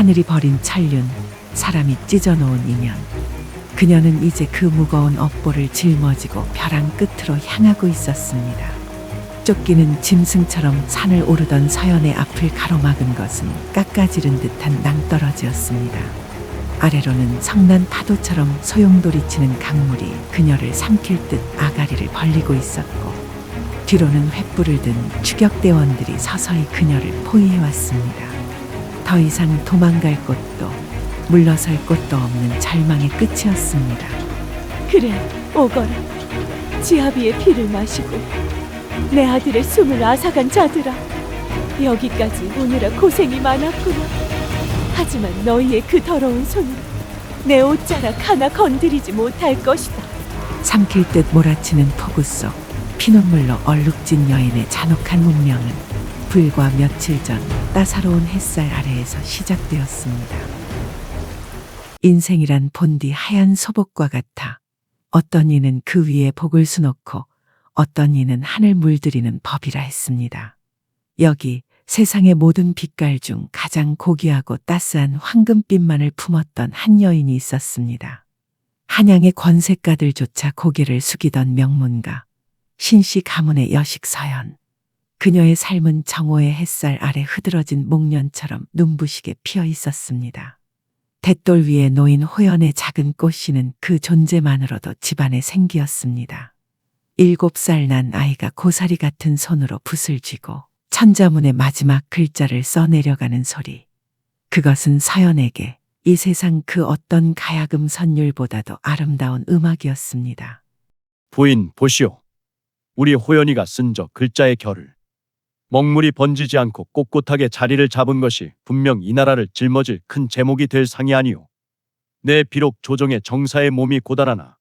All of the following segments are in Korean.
하늘이 버린 천륜, 사람이 찢어놓은 인연. 그녀는 이제 그 무거운 업보를 짊어지고 벼랑 끝으로 향하고 있었습니다. 쫓기는 짐승처럼 산을 오르던 서연의 앞을 가로막은 것은 깎아지른 듯한 낭떠러지였습니다. 아래로는 성난 파도처럼 소용돌이치는 강물이 그녀를 삼킬 듯 아가리를 벌리고 있었고, 뒤로는 횃불을 든 추격대원들이 서서히 그녀를 포위해왔습니다. 더 이상 도망갈 곳도 물러설 곳도 없는 절망의 끝이었습니다. 그래, 오거라. 지아비의 피를 마시고 내 아들의 숨을 앗아간 자들아, 여기까지 오느라 고생이 많았구나. 하지만 너희의 그 더러운 손으로 내 옷자락 하나 건드리지 못할 것이다. 삼킬 듯 몰아치는 폭우 속 피눈물로 얼룩진 여인의 잔혹한 운명은 불과 며칠 전 따사로운 햇살 아래에서 시작되었습니다. 인생이란 본디 하얀 소복과 같아 어떤 이는 그 위에 복을 수놓고 어떤 이는 하늘 물들이는 법이라 했습니다. 여기 세상의 모든 빛깔 중 가장 고귀하고 따스한 황금빛만을 품었던 한 여인이 있었습니다. 한양의 권색가들조차 고개를 숙이던 명문가, 신씨 가문의 여식 서연. 그녀의 삶은 정오의 햇살 아래 흐드러진 목련처럼 눈부시게 피어 있었습니다. 돛돌 위에 놓인 호연의 작은 꽃씨는 그 존재만으로도 집안의 생기였습니다. 7살 난 아이가 고사리 같은 손으로 붓을 쥐고 천자문의 마지막 글자를 써내려가는 소리. 그것은 서연에게 이 세상 그 어떤 가야금 선율보다도 아름다운 음악이었습니다. 부인 보시오. 우리 호연이가 쓴 저 글자의 결을. 먹물이 번지지 않고 꼿꼿하게 자리를 잡은 것이 분명 이 나라를 짊어질 큰 제목이 될 상이 아니오. 내 비록 조정의 정사의 몸이 고달하나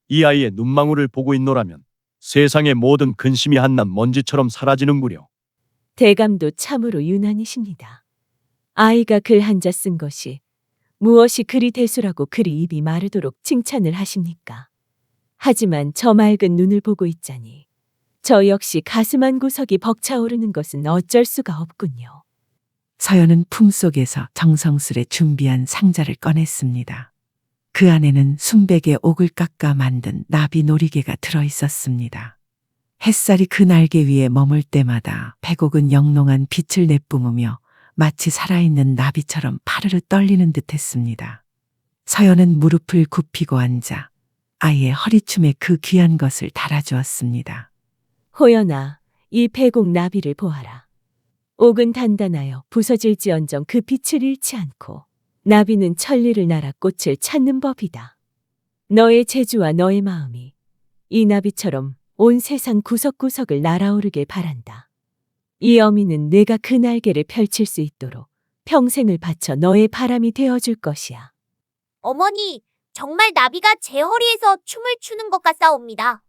이 아이의 눈망울을 보고 있노라면 세상의 모든 근심이 한낱 먼지처럼 사라지는구려. 대감도 참으로 유난이십니다. 아이가 글 한자 쓴 것이 무엇이 그리 대수라고 그리 입이 마르도록 칭찬을 하십니까? 하지만 저 맑은 눈을 보고 있자니 저 역시 가슴 한 구석이 벅차오르는 것은 어쩔 수가 없군요. 서연은 품속에서 정성스레 준비한 상자를 꺼냈습니다. 그 안에는 순백의 옥을 깎아 만든 나비 놀이개가 들어있었습니다. 햇살이 그 날개 위에 머물 때마다 백옥은 영롱한 빛을 내뿜으며 마치 살아있는 나비처럼 파르르 떨리는 듯했습니다. 서연은 무릎을 굽히고 앉아 아이의 허리춤에 그 귀한 것을 달아주었습니다. 호연아, 이 백옥 나비를 보아라. 옥은 단단하여 부서질지언정 그 빛을 잃지 않고 나비는 천리를 날아 꽃을 찾는 법이다. 너의 재주와 너의 마음이 이 나비처럼 온 세상 구석구석을 날아오르길 바란다. 이 어미는 내가 그 날개를 펼칠 수 있도록 평생을 바쳐 너의 바람이 되어줄 것이야. 어머니, 정말 나비가 제 허리에서 춤을 추는 것 같사옵니다.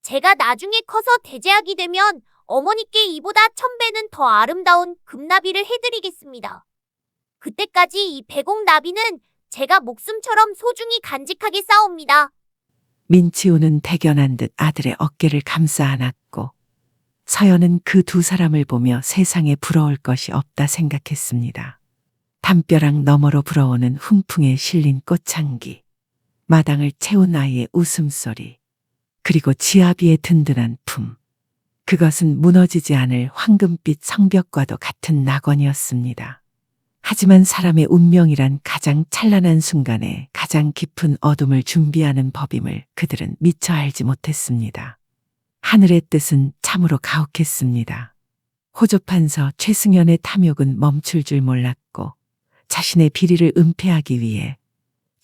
제가 나중에 커서 대제하게 되면 어머니께 이보다 1000배는 더 아름다운 금나비를 해드리겠습니다. 그때까지 이 백옥 나비는 제가 목숨처럼 소중히 간직하게 싸웁니다. 민치우는 대견한 듯 아들의 어깨를 감싸 안았고, 서연은 그 두 사람을 보며 세상에 부러울 것이 없다 생각했습니다. 담벼락 너머로 불어오는 훈풍에 실린 꽃향기, 마당을 채운 아이의 웃음소리, 그리고 지아비의 든든한 품. 그것은 무너지지 않을 황금빛 성벽과도 같은 낙원이었습니다. 하지만 사람의 운명이란 가장 찬란한 순간에 가장 깊은 어둠을 준비하는 법임을 그들은 미처 알지 못했습니다. 하늘의 뜻은 참으로 가혹했습니다. 호조판서 최승연의 탐욕은 멈출 줄 몰랐고 자신의 비리를 은폐하기 위해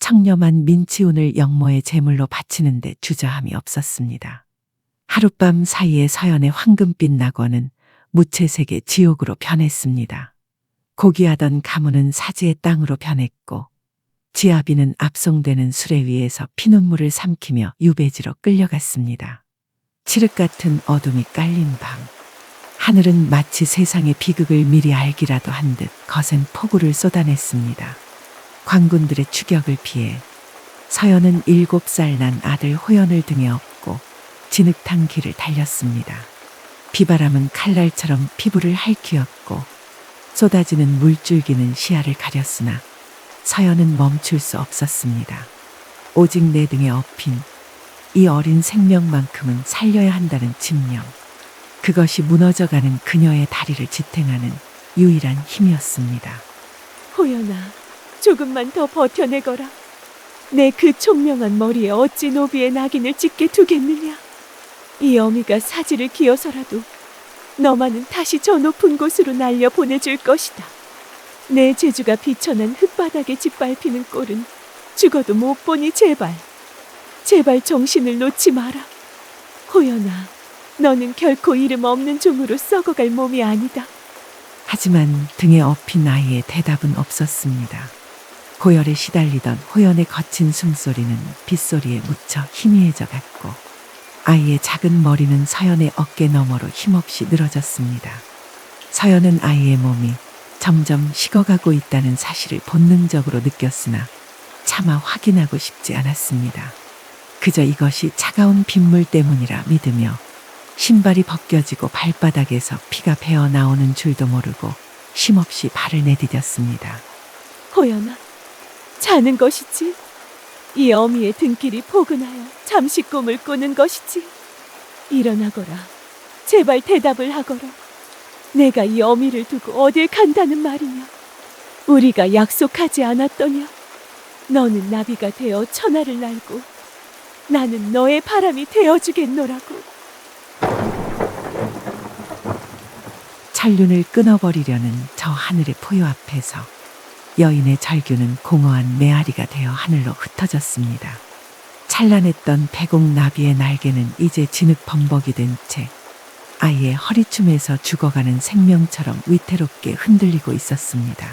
청렴한 민치운을 영모의 제물로 바치는 데 주저함이 없었습니다. 하룻밤 사이에 서연의 황금빛 낙원은 무채색의 지옥으로 변했습니다. 고귀하던 가문은 사지의 땅으로 변했고 지아비는 압송되는 수레 위에서 피눈물을 삼키며 유배지로 끌려갔습니다. 칠흑 같은 어둠이 깔린 밤, 하늘은 마치 세상의 비극을 미리 알기라도 한 듯 거센 폭우를 쏟아냈습니다. 관군들의 추격을 피해 서연은 7살 난 아들 호연을 등에 업고 진흙탕 길을 달렸습니다. 비바람은 칼날처럼 피부를 핥히었고 쏟아지는 물줄기는 시야를 가렸으나 서연은 멈출 수 없었습니다. 오직 내 등에 엎인 이 어린 생명만큼은 살려야 한다는 집념. 그것이 무너져가는 그녀의 다리를 지탱하는 유일한 힘이었습니다. 호연아, 조금만 더 버텨내거라. 내 그 총명한 머리에 어찌 노비의 낙인을 찍게 두겠느냐. 이 어미가 사지를 기어서라도 너만은 다시 저 높은 곳으로 날려 보내줄 것이다. 내 재주가 비천한 흙바닥에 짓밟히는 꼴은 죽어도 못 보니 제발 정신을 놓지 마라. 호연아, 너는 결코 이름 없는 종으로 썩어갈 몸이 아니다. 하지만 등에 엎인 아이의 대답은 없었습니다. 고열에 시달리던 호연의 거친 숨소리는 빗소리에 묻혀 희미해져 갔고 아이의 작은 머리는 서연의 어깨 너머로 힘없이 늘어졌습니다. 서연은 아이의 몸이 점점 식어가고 있다는 사실을 본능적으로 느꼈으나 차마 확인하고 싶지 않았습니다. 그저 이것이 차가운 빗물 때문이라 믿으며 신발이 벗겨지고 발바닥에서 피가 배어 나오는 줄도 모르고 쉼없이 발을 내디뎠습니다. 호연아, 자는 것이지. 이 어미의 등길이 포근하여 잠시 꿈을 꾸는 것이지. 일어나거라. 제발 대답을 하거라. 내가 이 어미를 두고 어딜 간다는 말이냐. 우리가 약속하지 않았더냐. 너는 나비가 되어 천하를 날고 나는 너의 바람이 되어주겠노라고. 천륜을 끊어버리려는 저 하늘의 포효 앞에서 여인의 절규는 공허한 메아리가 되어 하늘로 흩어졌습니다. 찬란했던 백옥 나비의 날개는 이제 진흙 범벅이 된 채 아이의 허리춤에서 죽어가는 생명처럼 위태롭게 흔들리고 있었습니다.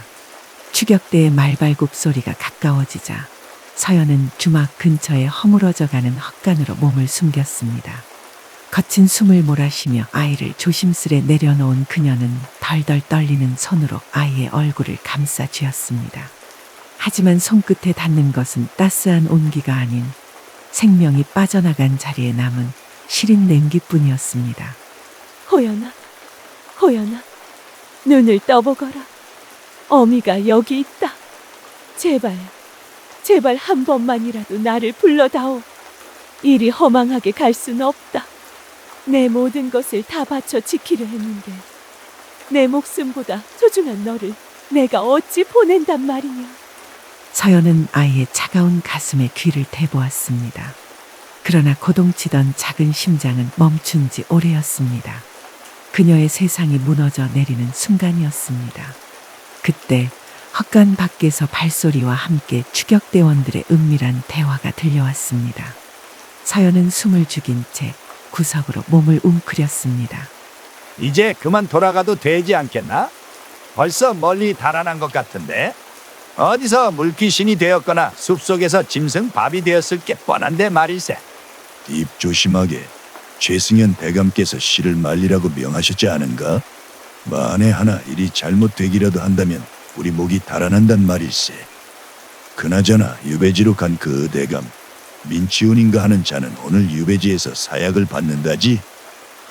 추격대의 말발굽 소리가 가까워지자 서연은 주막 근처에 허물어져가는 헛간으로 몸을 숨겼습니다. 거친 숨을 몰아쉬며 아이를 조심스레 내려놓은 그녀는 덜덜 떨리는 손으로 아이의 얼굴을 감싸 쥐었습니다. 하지만 손끝에 닿는 것은 따스한 온기가 아닌 생명이 빠져나간 자리에 남은 시린 냉기뿐이었습니다. 호연아, 호연아, 눈을 떠보거라. 어미가 여기 있다. 제발 한 번만이라도 나를 불러다오. 이리 허망하게 갈 수는 없다. 내 모든 것을 다 바쳐 지키려 했는데 내 목숨보다 소중한 너를 내가 어찌 보낸단 말이냐. 서연은 아이의 차가운 가슴에 귀를 대보았습니다. 그러나 고동치던 작은 심장은 멈춘 지 오래였습니다. 그녀의 세상이 무너져 내리는 순간이었습니다. 그때 헛간 밖에서 발소리와 함께 추격대원들의 은밀한 대화가 들려왔습니다. 서연은 숨을 죽인 채 구석으로 몸을 웅크렸습니다. 이제 그만 돌아가도 되지 않겠나? 벌써 멀리 달아난 것 같은데? 어디서 물귀신이 되었거나 숲속에서 짐승 밥이 되었을 게 뻔한데 말일세. 입 조심하게. 최승현 대감께서 씨를 말리라고 명하셨지 않은가? 만에 하나 일이 잘못되기라도 한다면 우리 목이 달아난단 말일세. 그나저나 유배지로 간 그 대감 민치훈인가 하는 자는 오늘 유배지에서 사약을 받는다지.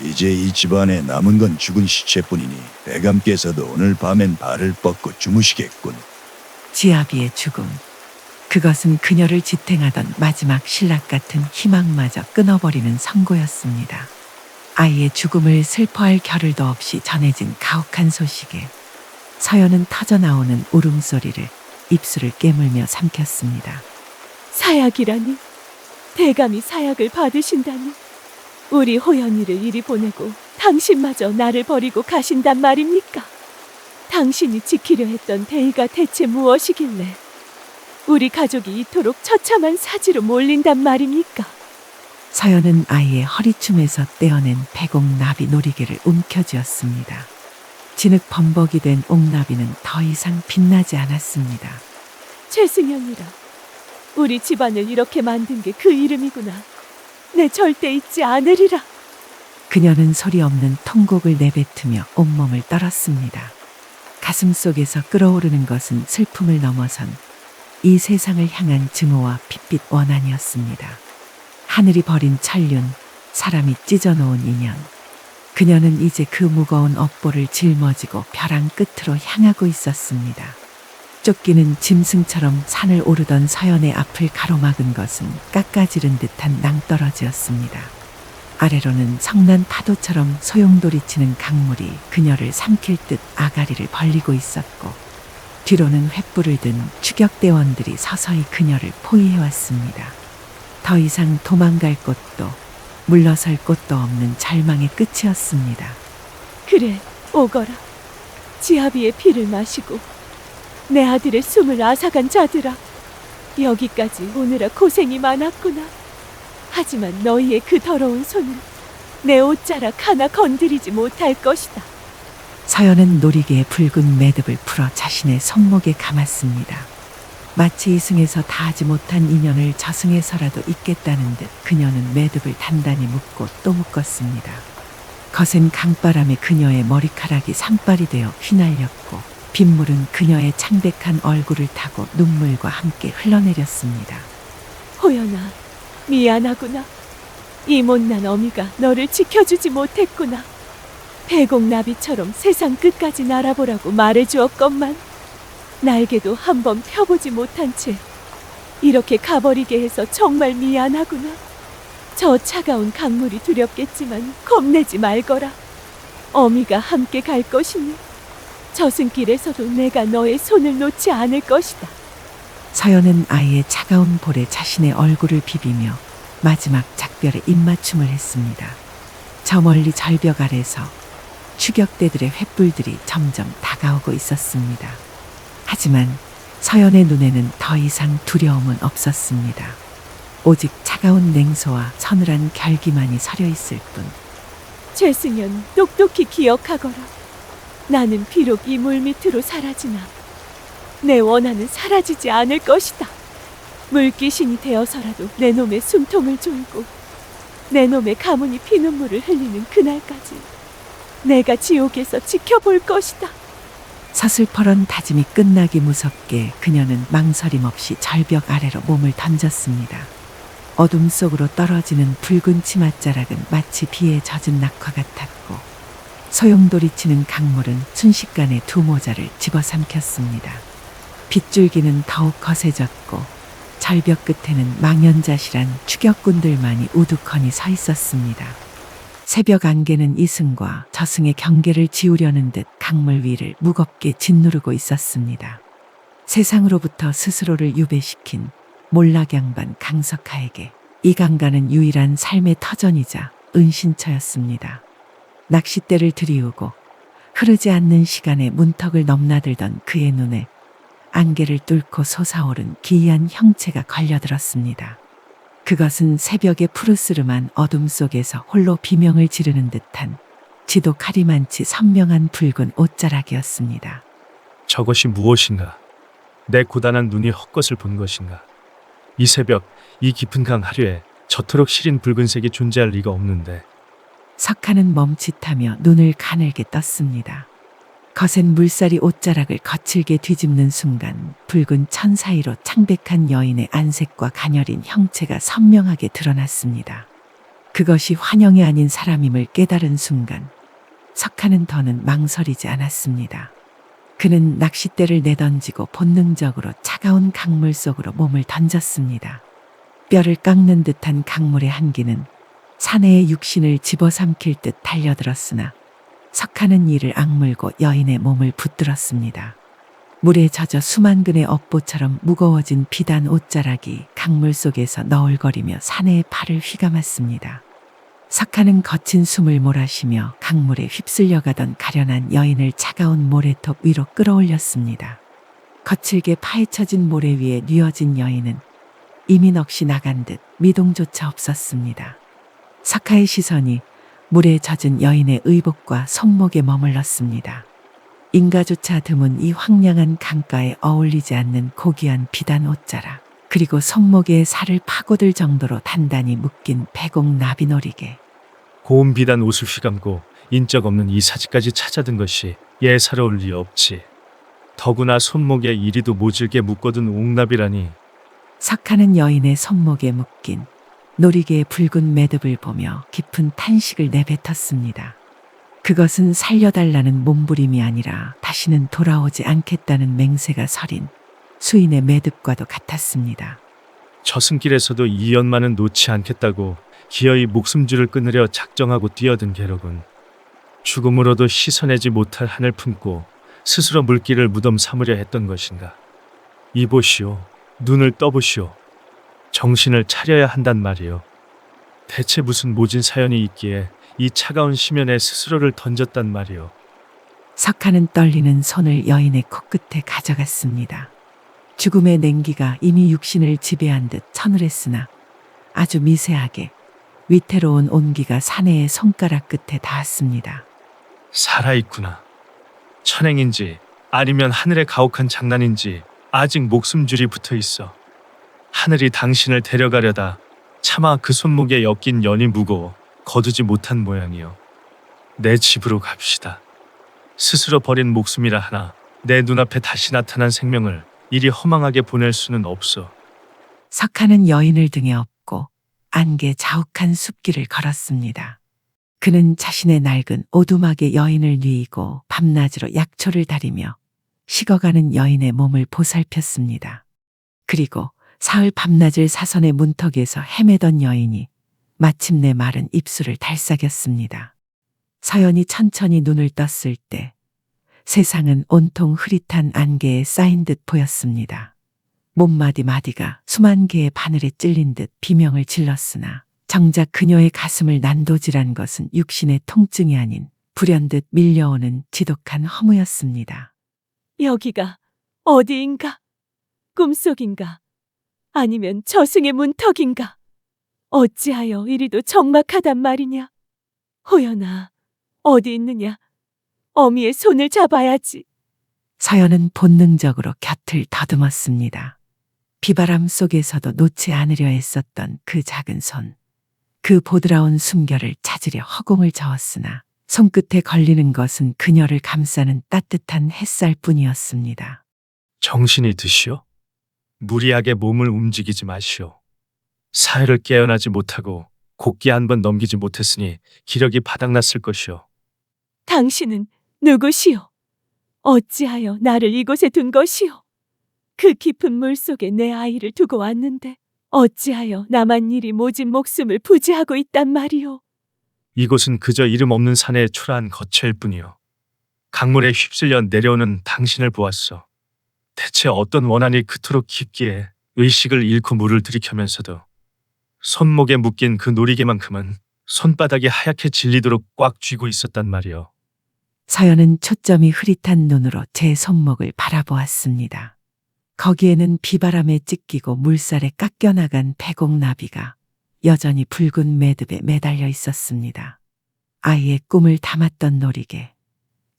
이제 이 집안에 남은 건 죽은 시체뿐이니 대감께서도 오늘 밤엔 발을 뻗고 주무시겠군. 지아비의 죽음. 그것은 그녀를 지탱하던 마지막 신락 같은 희망마저 끊어버리는 선고였습니다. 아이의 죽음을 슬퍼할 겨를도 없이 전해진 가혹한 소식에 서연은 터져나오는 울음소리를 입술을 깨물며 삼켰습니다. 사약이라니? 대감이 사약을 받으신다니? 우리 호연이를 이리 보내고 당신마저 나를 버리고 가신단 말입니까? 당신이 지키려 했던 대의가 대체 무엇이길래 우리 가족이 이토록 처참한 사지로 몰린단 말입니까? 서연은 아이의 허리춤에서 떼어낸 백옥 나비 놀이개를 움켜쥐었습니다. 진흙 범벅이 된 옥나비는 더 이상 빛나지 않았습니다. 최승현이라. 우리 집안을 이렇게 만든 게 그 이름이구나. 내 절대 잊지 않으리라. 그녀는 소리 없는 통곡을 내뱉으며 온몸을 떨었습니다. 가슴 속에서 끓어오르는 것은 슬픔을 넘어선 이 세상을 향한 증오와 핏빛 원한이었습니다. 하늘이 버린 천륜, 사람이 찢어놓은 인연. 그녀는 이제 그 무거운 업보를 짊어지고 벼랑 끝으로 향하고 있었습니다. 쫓기는 짐승처럼 산을 오르던 서연의 앞을 가로막은 것은 깎아지른 듯한 낭떠러지였습니다. 아래로는 성난 파도처럼 소용돌이치는 강물이 그녀를 삼킬 듯 아가리를 벌리고 있었고, 뒤로는 횃불을 든 추격대원들이 서서히 그녀를 포위해왔습니다. 더 이상 도망갈 곳도 물러설 곳도 없는 절망의 끝이었습니다. 그래, 오거라. 지아비의 피를 마시고 내 아들의 숨을 앗아간 자들아. 여기까지 오느라 고생이 많았구나. 하지만 너희의 그 더러운 손은 내 옷자락 하나 건드리지 못할 것이다. 서연은 노리개의 붉은 매듭을 풀어 자신의 손목에 감았습니다. 마치 이승에서 다하지 못한 인연을 저승에서라도 잇겠다는 듯 그녀는 매듭을 단단히 묶고 또 묶었습니다. 거센 강바람에 그녀의 머리카락이 산발이 되어 휘날렸고, 빗물은 그녀의 창백한 얼굴을 타고 눈물과 함께 흘러내렸습니다. 호연아, 미안하구나. 이 못난 어미가 너를 지켜주지 못했구나. 배공나비처럼 세상 끝까지 날아보라고 말해주었건만 날개도 한번 펴보지 못한 채 이렇게 가버리게 해서 정말 미안하구나. 저 차가운 강물이 두렵겠지만 겁내지 말거라. 어미가 함께 갈 것이니 저승길에서도 내가 너의 손을 놓지 않을 것이다. 서연은 아이의 차가운 볼에 자신의 얼굴을 비비며 마지막 작별의 입맞춤을 했습니다. 저 멀리 절벽 아래서 추격대들의 횃불들이 점점 다가오고 있었습니다. 하지만 서연의 눈에는 더 이상 두려움은 없었습니다. 오직 차가운 냉소와 서늘한 결기만이 서려 있을 뿐. 최승연, 똑똑히 기억하거라. 나는 비록 이 물밑으로 사라지나 내 원한은 사라지지 않을 것이다. 물귀신이 되어서라도 내 놈의 숨통을 졸고 내 놈의 가문이 피눈물을 흘리는 그날까지 내가 지옥에서 지켜볼 것이다. 서슬퍼런 다짐이 끝나기 무섭게 그녀는 망설임 없이 절벽 아래로 몸을 던졌습니다. 어둠 속으로 떨어지는 붉은 치맛자락은 마치 비에 젖은 낙화 같았고, 소용돌이치는 강물은 순식간에 두 모자를 집어삼켰습니다. 빗줄기는 더욱 거세졌고, 절벽 끝에는 망연자실한 추격꾼들만이 우두커니 서 있었습니다. 새벽 안개는 이승과 저승의 경계를 지우려는 듯 강물 위를 무겁게 짓누르고 있었습니다. 세상으로부터 스스로를 유배시킨 몰락양반 강석하에게 이 강가는 유일한 삶의 터전이자 은신처였습니다. 낚싯대를 들이우고 흐르지 않는 시간에 문턱을 넘나들던 그의 눈에 안개를 뚫고 솟아오른 기이한 형체가 걸려들었습니다. 그것은 새벽의 푸르스름한 어둠 속에서 홀로 비명을 지르는 듯한 지도 카리만치 선명한 붉은 옷자락이었습니다. 저것이 무엇인가? 내 고단한 눈이 헛것을 본 것인가? 이 새벽, 이 깊은 강 하류에 저토록 시린 붉은색이 존재할 리가 없는데. 석하는 멈칫하며 눈을 가늘게 떴습니다. 거센 물살이 옷자락을 거칠게 뒤집는 순간 붉은 천 사이로 창백한 여인의 안색과 가녀린 형체가 선명하게 드러났습니다. 그것이 환영이 아닌 사람임을 깨달은 순간 석하는 더는 망설이지 않았습니다. 그는 낚싯대를 내던지고 본능적으로 차가운 강물 속으로 몸을 던졌습니다. 뼈를 깎는 듯한 강물의 한기는 사내의 육신을 집어삼킬 듯 달려들었으나 석하는 이를 악물고 여인의 몸을 붙들었습니다. 물에 젖어 수만 근의 업보처럼 무거워진 비단 옷자락이 강물 속에서 너울거리며 사내의 팔을 휘감았습니다. 석하는 거친 숨을 몰아쉬며 강물에 휩쓸려가던 가련한 여인을 차가운 모래톱 위로 끌어올렸습니다. 거칠게 파헤쳐진 모래 위에 뉘어진 여인은 이미 넋이 나간 듯 미동조차 없었습니다. 석하의 시선이 물에 젖은 여인의 의복과 손목에 머물렀습니다. 인가조차 드문 이 황량한 강가에 어울리지 않는 고귀한 비단 옷자락, 그리고 손목에 살을 파고들 정도로 단단히 묶인 배공 나비노리개. 고운 비단 옷을 휘감고 인적 없는 이 사지까지 찾아든 것이 예사로울 리 없지. 더구나 손목에 이리도 모질게 묶어둔 옥나비라니. 석하는 여인의 손목에 묶인 노리개의 붉은 매듭을 보며 깊은 탄식을 내뱉었습니다. 그것은 살려달라는 몸부림이 아니라 다시는 돌아오지 않겠다는 맹세가 서린 수인의 매듭과도 같았습니다. 저승길에서도 이 연만은 놓지 않겠다고 기어이 목숨줄을 끊으려 작정하고 뛰어든 계록은 죽음으로도 씻어내지 못할 한을 품고 스스로 물길을 무덤 삼으려 했던 것인가. 이보시오. 눈을 떠보시오. 정신을 차려야 한단 말이오. 대체 무슨 모진 사연이 있기에 이 차가운 심연에 스스로를 던졌단 말이오. 석하는 떨리는 손을 여인의 코끝에 가져갔습니다. 죽음의 냉기가 이미 육신을 지배한 듯 서늘했으나 아주 미세하게 위태로운 온기가 사내의 손가락 끝에 닿았습니다. 살아있구나. 천행인지 아니면 하늘의 가혹한 장난인지 아직 목숨줄이 붙어 있어. 하늘이 당신을 데려가려다 차마 그 손목에 엮인 연이 무거워 거두지 못한 모양이요. 내 집으로 갑시다. 스스로 버린 목숨이라 하나 내 눈앞에 다시 나타난 생명을 이리 허망하게 보낼 수는 없어. 석하는 여인을 등에 업고 안개 자욱한 숲길을 걸었습니다. 그는 자신의 낡은 오두막에 여인을 뉘이고 밤낮으로 약초를 다리며 식어가는 여인의 몸을 보살폈습니다. 그리고 사흘 밤낮을 사선의 문턱에서 헤매던 여인이 마침내 마른 입술을 달싹였습니다. 서연이 천천히 눈을 떴을 때 세상은 온통 흐릿한 안개에 쌓인 듯 보였습니다. 몸마디 마디가 수만 개의 바늘에 찔린 듯 비명을 질렀으나 정작 그녀의 가슴을 난도질한 것은 육신의 통증이 아닌 불현듯 밀려오는 지독한 허무였습니다. 여기가 어디인가? 꿈속인가? 아니면 저승의 문턱인가? 어찌하여 이리도 적막하단 말이냐? 호연아, 어디 있느냐? 어미의 손을 잡아야지. 서연은 본능적으로 곁을 더듬었습니다. 비바람 속에서도 놓지 않으려 했었던 그 작은 손. 그 보드라운 숨결을 찾으려 허공을 저었으나 손끝에 걸리는 것은 그녀를 감싸는 따뜻한 햇살뿐이었습니다. 정신이 드시오. 무리하게 몸을 움직이지 마시오. 사흘을 깨어나지 못하고 곡기 한 번 넘기지 못했으니 기력이 바닥났을 것이오. 당신은 누구시오? 어찌하여 나를 이곳에 둔 것이오? 그 깊은 물속에 내 아이를 두고 왔는데 어찌하여 나만 이리 모진 목숨을 부지하고 있단 말이오? 이곳은 그저 이름 없는 산의 초라한 거처일 뿐이오. 강물에 휩쓸려 내려오는 당신을 보았소. 대체 어떤 원한이 그토록 깊기에 의식을 잃고 물을 들이켜면서도 손목에 묶인 그 놀이개만큼은 손바닥이 하얗게 질리도록 꽉 쥐고 있었단 말이오. 서연은 초점이 흐릿한 눈으로 제 손목을 바라보았습니다. 거기에는 비바람에 찢기고 물살에 깎여나간 백옥나비가 여전히 붉은 매듭에 매달려 있었습니다. 아이의 꿈을 담았던 놀이개.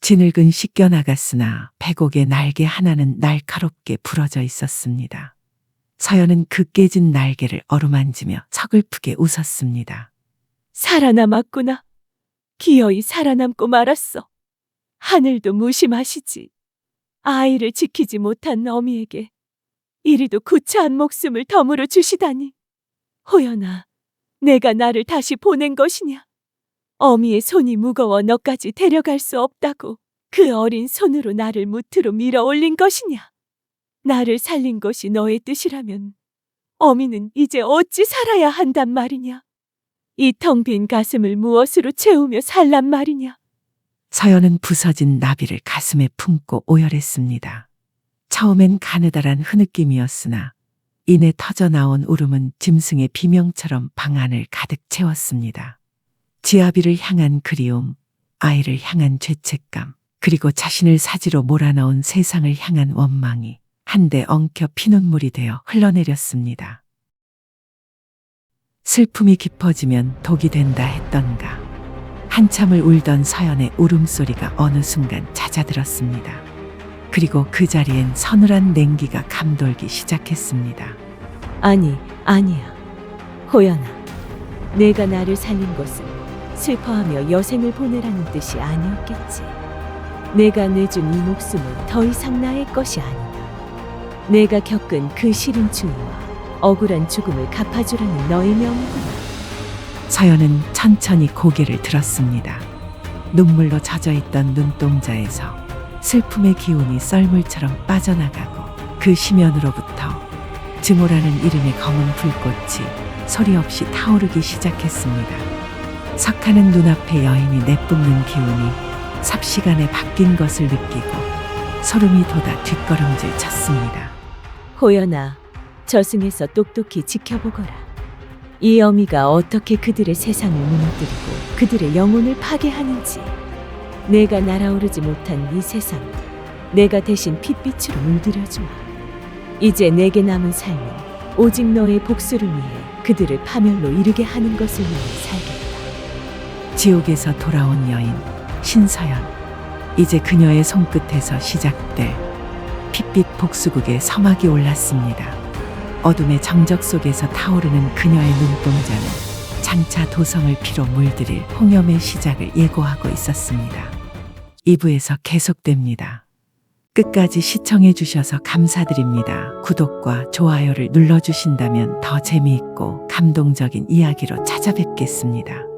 진흙은 씻겨나갔으나 백옥의 날개 하나는 날카롭게 부러져 있었습니다. 서연은 그 깨진 날개를 어루만지며 서글프게 웃었습니다. 살아남았구나. 기어이 살아남고 말았어. 하늘도 무심하시지. 아이를 지키지 못한 어미에게 이리도 구차한 목숨을 덤으로 주시다니. 호연아, 내가 나를 다시 보낸 것이냐? 어미의 손이 무거워 너까지 데려갈 수 없다고 그 어린 손으로 나를 무트로 밀어 올린 것이냐? 나를 살린 것이 너의 뜻이라면 어미는 이제 어찌 살아야 한단 말이냐? 이 텅 빈 가슴을 무엇으로 채우며 살란 말이냐? 서연은 부서진 나비를 가슴에 품고 오열했습니다. 처음엔 가느다란 흐느낌이었으나 이내 터져나온 울음은 짐승의 비명처럼 방 안을 가득 채웠습니다. 지아비를 향한 그리움, 아이를 향한 죄책감, 그리고 자신을 사지로 몰아넣은 세상을 향한 원망이 한데 엉켜 피눈물이 되어 흘러내렸습니다. 슬픔이 깊어지면 독이 된다 했던가. 한참을 울던 서연의 울음소리가 어느 순간 잦아들었습니다. 그리고 그 자리엔 서늘한 냉기가 감돌기 시작했습니다. 아니야. 호연아, 내가 나를 살린 것은 슬퍼하며 여생을 보내라는 뜻이 아니었겠지. 내가 내준 이 목숨은 더 이상 나의 것이 아니다. 내가 겪은 그 시린 추위와 억울한 죽음을 갚아주라는 너의 명이구나. 서연은 천천히 고개를 들었습니다. 눈물로 젖어있던 눈동자에서 슬픔의 기운이 썰물처럼 빠져나가고 그 심연으로부터 증오라는 이름의 검은 불꽃이 소리 없이 타오르기 시작했습니다. 석하는 눈앞에 여인이 내뿜는 기운이 삽시간에 바뀐 것을 느끼고 소름이 돋아 뒷걸음질 쳤습니다. 호연아, 저승에서 똑똑히 지켜보거라. 이 어미가 어떻게 그들의 세상을 무너뜨리고 그들의 영혼을 파괴하는지. 내가 날아오르지 못한 이 세상, 내가 대신 핏빛으로 물들여주마. 이제 내게 남은 삶은 오직 너의 복수를 위해 그들을 파멸로 이르게 하는 것을 위해 살겠다. 지옥에서 돌아온 여인 신서연. 이제 그녀의 손끝에서 시작될 핏빛 복수국의 서막이 올랐습니다. 어둠의 정적 속에서 타오르는 그녀의 눈동자는 장차 도성을 피로 물들일 홍염의 시작을 예고하고 있었습니다. 2부에서 계속됩니다. 끝까지 시청해 주셔서 감사드립니다. 구독과 좋아요를 눌러주신다면 더 재미있고 감동적인 이야기로 찾아뵙겠습니다.